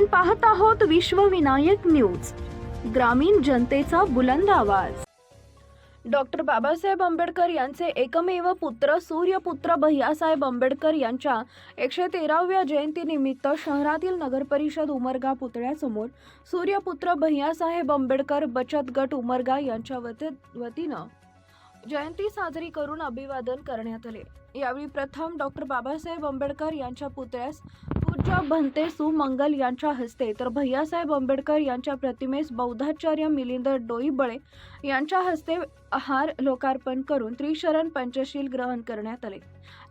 आपण पाहत आहोत विश्वविनायक न्यूज, ग्रामीण जनतेचा बुलंद आवाज। डॉक्टर बाबासाहेब आंबेडकर यांचे एकमेव पुत्र सूर्यपुत्र भैयासाहेब आंबेडकर यांच्या 113व्या जयंतीनिमित्त शहरातील नगरपरिषद उमरगा पुतळ्यासमोर सूर्यपुत्र भैयासाहेब आंबेडकर बचत गट उमरगा यांच्या वतीनं जयंती साजरी करून अभिवादन करण्यात आले। यावेळी प्रथम डॉक्टर बाबासाहेब आंबेडकर यांच्या पुतळ्यास पूज्य भंते सुमंगल यांच्या हस्ते, तर भैयासाहेब आंबेडकर यांच्या प्रतिमेस बौद्धाचार्य मिलिंद डोईबळे यांच्या हस्ते हार लोकार्पण करून त्रिशरण पंचशील ग्रहण करण्यात आले।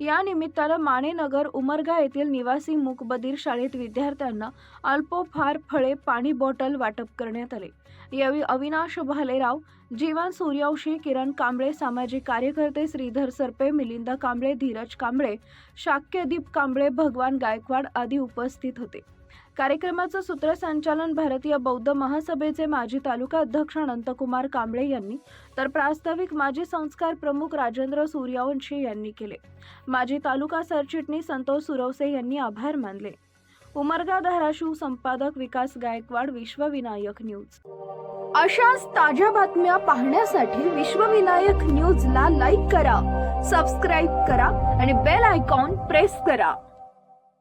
या निमित्तानं मानेनगर उमरगा येथील निवासी मूकबधीर शाळेत विद्यार्थ्यांना अल्पोपहार, फळे, पाणी बॉटल वाटप करण्यात आले। यावेळी अविनाश भालेराव, जीवन सूर्यवंशी, किरण कांबळे, सामाजिक कार्यकर्ते श्रीधर सरपे, मिलिंद कांबळे, धीरज कांबळे, शाक्यदीप कांबळे, भगवान गायकवाड आदी उपस्थित होते। कार्यक्रमाचं सूत्रसंचालन भारतीय बौद्ध महासभेचे माजी तालुका अध्यक्ष अनंतकुमार कांबळे यांनी, तर प्रास्ताविक माजी संस्कार प्रमुख राजेंद्र सूर्यवंशी यांनी केले। माजी तालुका सरचिटणीस संतोष सुरवसे यांनी आभार मानले। उमरगा धाराशिव संपादक विकास गायकवाड, विश्वविनायक न्यूज। अशाच ताज्या बातम्या पाहण्यासाठी विश्वविनायक न्यूजला लाईक करा, सबस्क्राईब करा आणि बेल आयकॉन प्रेस करा।